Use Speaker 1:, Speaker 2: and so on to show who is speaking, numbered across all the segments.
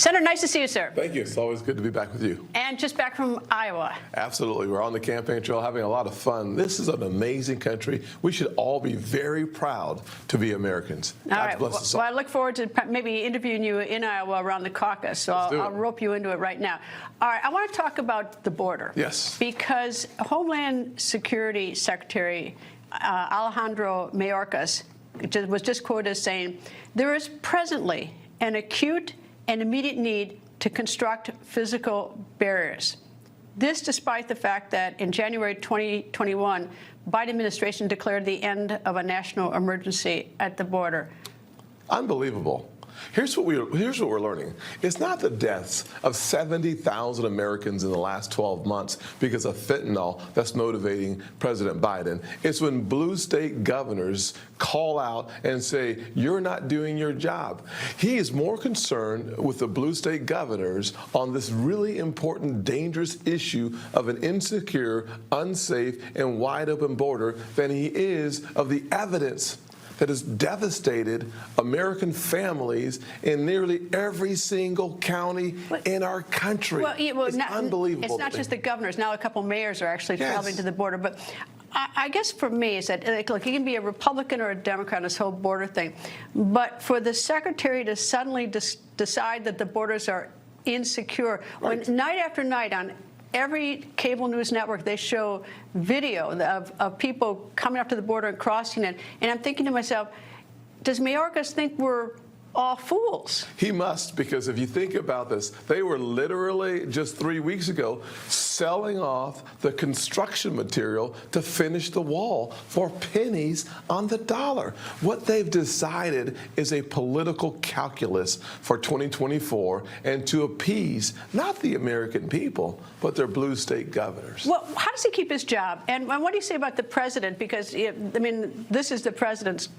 Speaker 1: Senator, nice to see you, sir.
Speaker 2: Thank you. It's always good to be back with you.
Speaker 1: And just back from Iowa.
Speaker 2: Absolutely. We're on the campaign trail having a lot of fun. This is an amazing country. We should all be very proud to be Americans.
Speaker 1: All right. Well, I look forward to maybe interviewing you in Iowa around the caucus, so I'll rope you into it right now. All right. I want to talk about the border.
Speaker 2: Yes.
Speaker 1: Because Homeland Security Secretary Alejandro Mayorkas was just quoted as saying, there is presently an acute and immediate need to construct physical barriers. This despite the fact that in January 2021, Biden administration declared the end of a national emergency at the border.
Speaker 2: Unbelievable. Here's what we're learning. It's not the deaths of 70,000 Americans in the last 12 months because of fentanyl that's motivating President Biden. It's when blue state governors call out and say, you're not doing your job. He is more concerned with the blue state governors on this really important, dangerous issue of an insecure, unsafe, and wide open border than he is of the evidence that has devastated American families in nearly every single county in our country. It's unbelievable.
Speaker 1: It's not just the governors. Now a couple mayors are actually traveling to the border. But I guess for me, is that, look, you can be a Republican or a Democrat on this whole border thing. But for the secretary to suddenly decide that the borders are insecure, when night after night on every cable news network, they show video of people coming up to the border and crossing it. And I'm thinking to myself, does Mayorkas think we're all fools?
Speaker 2: He must, because if you think about this, they were literally just 3 weeks ago selling off the construction material to finish the wall for pennies on the dollar. What they've decided is a political calculus for 2024 and to appease not the American people, but their blue state governors.
Speaker 1: Well, how does he keep his job? And what do you say about the president? Because, I mean, this is the president's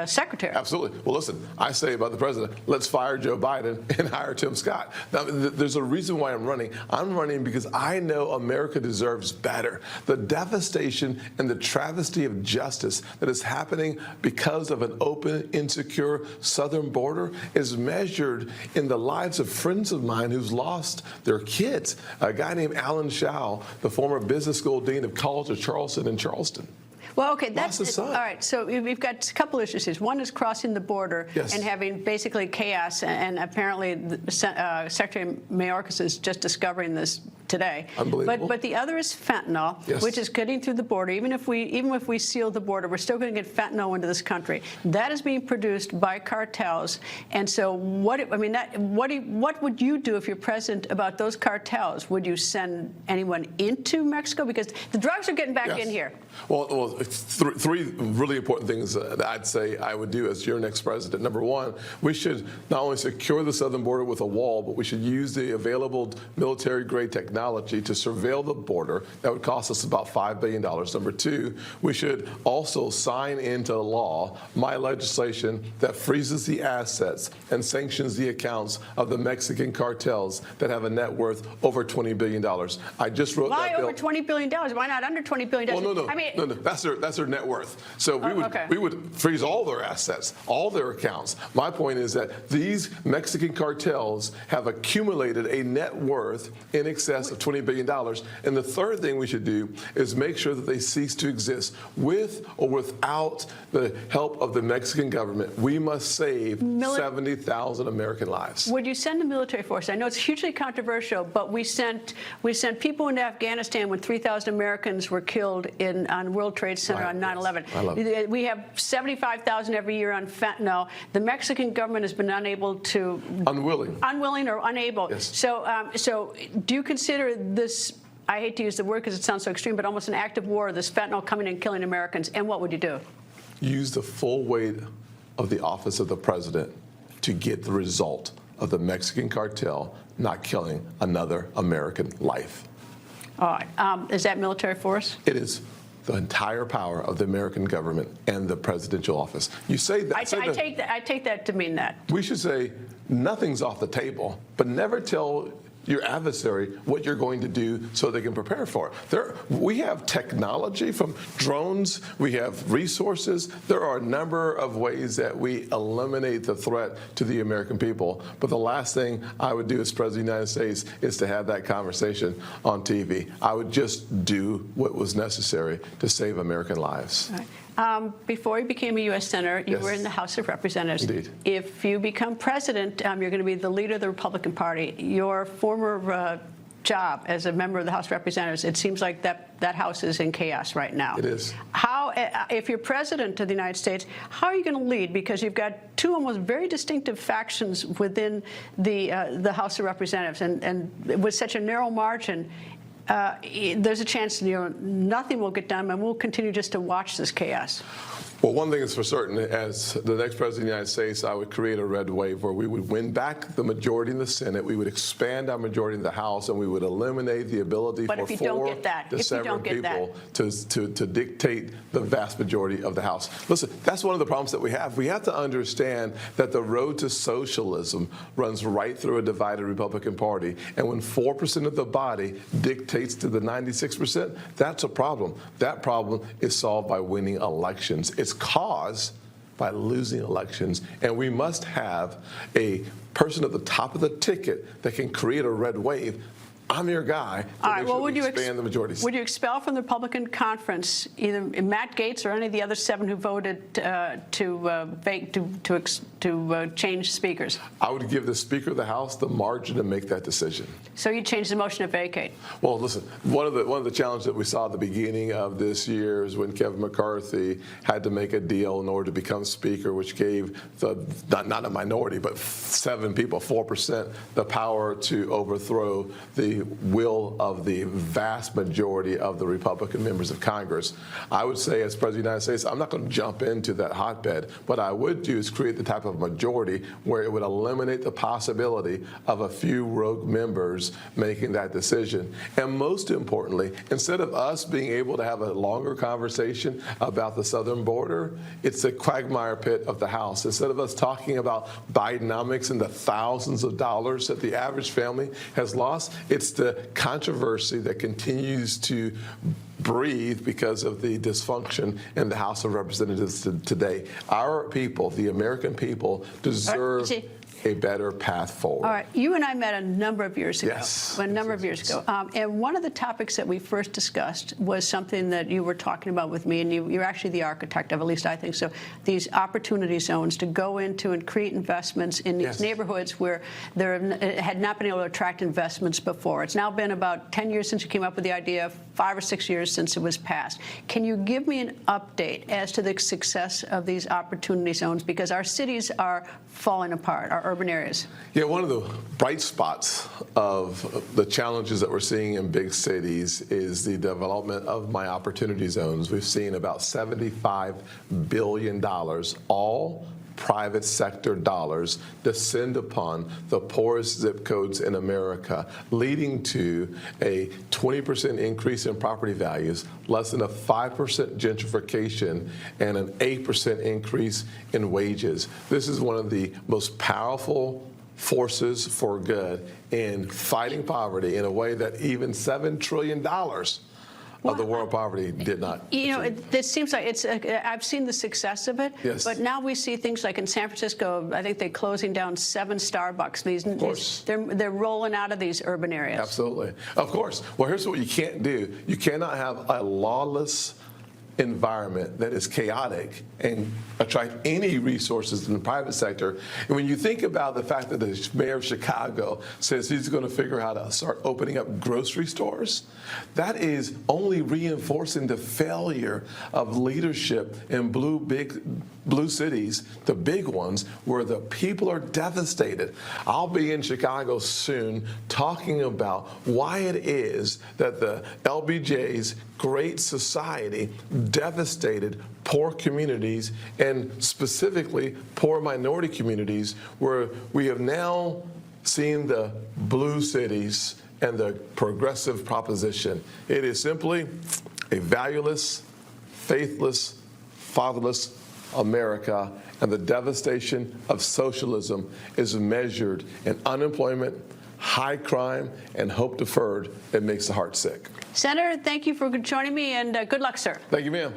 Speaker 1: secretary.
Speaker 2: Absolutely. Well, listen, I say about the president, let's fire Joe Biden and hire Tim Scott. Now, there's a reason why I'm running. I'm running because I know America deserves better. The devastation and the travesty of justice that is happening because of an open, insecure southern border is measured in the lives of friends of mine who's lost their kids. A guy named Alan Shaw, the former business school dean of College of Charleston in Charleston.
Speaker 1: Well, okay, that's all right. So we've got a couple issues here. One is crossing the border and having basically chaos, and apparently Secretary Mayorkas is just discovering this today.
Speaker 2: Unbelievable.
Speaker 1: But the other is fentanyl, which is getting through the border. Even if we seal the border, we're still going to get fentanyl into this country. That is being produced by cartels. And so what would you do if you're president about those cartels? Would you send anyone into Mexico? Because the drugs are getting back in here.
Speaker 2: Well, three really important things that I'd say I would do as your next president. Number one, we should not only secure the southern border with a wall, but we should use the available military-grade technology to surveil the border. That would cost us about $5 billion. Number two, we should also sign into law my legislation that freezes the assets and sanctions the accounts of the Mexican cartels that have a net worth over $20 billion. I just wrote that bill.
Speaker 1: Why over $20 billion? Why not under $20 billion?
Speaker 2: Well, no.
Speaker 1: I mean,
Speaker 2: no. That's their net worth. So we would freeze all their assets, all their accounts. My point is that these Mexican cartels have accumulated a net worth in excess of $20 billion. And the third thing we should do is make sure that they cease to exist. With or without the help of the Mexican government, we must save 70,000 American lives.
Speaker 1: Would you send a military force? I know it's hugely controversial, but we sent people into Afghanistan when 3,000 Americans were killed on World Trade Center on 9/11. We have 75,000 every year on fentanyl. The Mexican government has been unable to... Unwilling or unable.
Speaker 2: Yes.
Speaker 1: So do you consider this, I hate to use the word because it sounds so extreme, but almost an act of war, this fentanyl coming and killing Americans, and what would you do?
Speaker 2: Use the full weight of the office of the president to get the result of the Mexican cartel not killing another American life.
Speaker 1: All right. Is that military force?
Speaker 2: It is the entire power of the American government and the presidential office. You say that. I
Speaker 1: take that to mean that.
Speaker 2: We should say nothing's off the table, but never tell your adversary what you're going to do so they can prepare for it. We have technology from drones, we have resources. There are a number of ways that we eliminate the threat to the American people. But the last thing I would do as President of the United States is to have that conversation on TV. I would just do what was necessary to save American lives.
Speaker 1: Right. Before you became a U.S. Senator, you were in the House of Representatives.
Speaker 2: Indeed.
Speaker 1: If you become president, you're going to be the leader of the Republican Party. Your former job as a member of the House of Representatives, it seems like that House is in chaos right now.
Speaker 2: It is.
Speaker 1: How, if you're president of the United States, how are you going to lead? Because you've got two almost very distinctive factions within the House of Representatives, and with such a narrow margin, there's a chance nothing will get done, and we'll continue just to watch this chaos.
Speaker 2: Well, one thing is for certain, as the next president of the United States, I would create a red wave where we would win back the majority in the Senate, we would expand our majority in the House, and we would eliminate the ability for 4 to 7 people to dictate the vast majority of the House. Listen, that's one of the problems that we have. We have to understand that the road to socialism runs right through a divided Republican Party, and when 4% of the body dictates to the 96%, that's a problem. That problem is solved by winning elections. It's caused by losing elections, and we must have a person at the top of the ticket that can create a red wave. I'm your guy to make sure we expand the majorities.
Speaker 1: Would you expel from the Republican conference either Matt Gaetz or any of the other 7 who voted to change speakers?
Speaker 2: I would give the Speaker of the House the margin to make that decision.
Speaker 1: So you changed the motion to vacate?
Speaker 2: Well, listen, one of the challenges that we saw at the beginning of this year is when Kevin McCarthy had to make a deal in order to become Speaker, which gave not a minority, but 7 people, 4%, the power to overthrow the will of the vast majority of the Republican members of Congress. I would say, as President of the United States, I'm not going to jump into that hotbed. What I would do is create the type of majority where it would eliminate the possibility of a few rogue members making that decision. And most importantly, instead of us being able to have a longer conversation about the southern border, it's the quagmire pit of the House. Instead of us talking about Bidenomics and the thousands of dollars that the average family has lost, it's the controversy that continues to breathe because of the dysfunction in the House of Representatives today. Our people, the American people, deserve a better path forward.
Speaker 1: All right. You and I met a number of years ago.
Speaker 2: Yes.
Speaker 1: A number of years ago. And one of the topics that we first discussed was something that you were talking about with me, and you're actually the architect of, at least I think so, these opportunity zones to go into and create investments in these neighborhoods where there had not been able to attract investments before. It's now been about 10 years since you came up with the idea, 5 or 6 years since it was passed. Can you give me an update as to the success of these opportunity zones? Because our cities are falling apart, our urban areas.
Speaker 2: Yeah, one of the bright spots of the challenges that we're seeing in big cities is the development of my opportunity zones. We've seen about $75 billion, all private sector dollars, descend upon the poorest zip codes in America, leading to a 20% increase in property values, less than a 5% gentrification, and an 8% increase in wages. This is one of the most powerful forces for good in fighting poverty in a way that even $7 trillion of the world poverty did not.
Speaker 1: You know, it seems like it's. I've seen the success of it, but now we see things like in San Francisco. I think they're closing down 7 Starbucks. They're rolling out of these urban areas.
Speaker 2: Absolutely, of course. Well, here's what you can't do. You cannot have a lawless environment that is chaotic and attract any resources in the private sector. And when you think about the fact that the mayor of Chicago says he's going to figure out how to start opening up grocery stores, that is only reinforcing the failure of leadership in blue cities, the big ones, where the people are devastated. I'll be in Chicago soon talking about why it is that the LBJ's Great Society devastated poor communities, and specifically poor minority communities, where we have now seen the blue cities and the progressive proposition. It is simply a valueless, faithless, fatherless America, and the devastation of socialism is measured in unemployment, high crime and hope deferred, it makes the heart sick.
Speaker 1: Senator, thank you for joining me, and good luck, sir.
Speaker 2: Thank you, ma'am.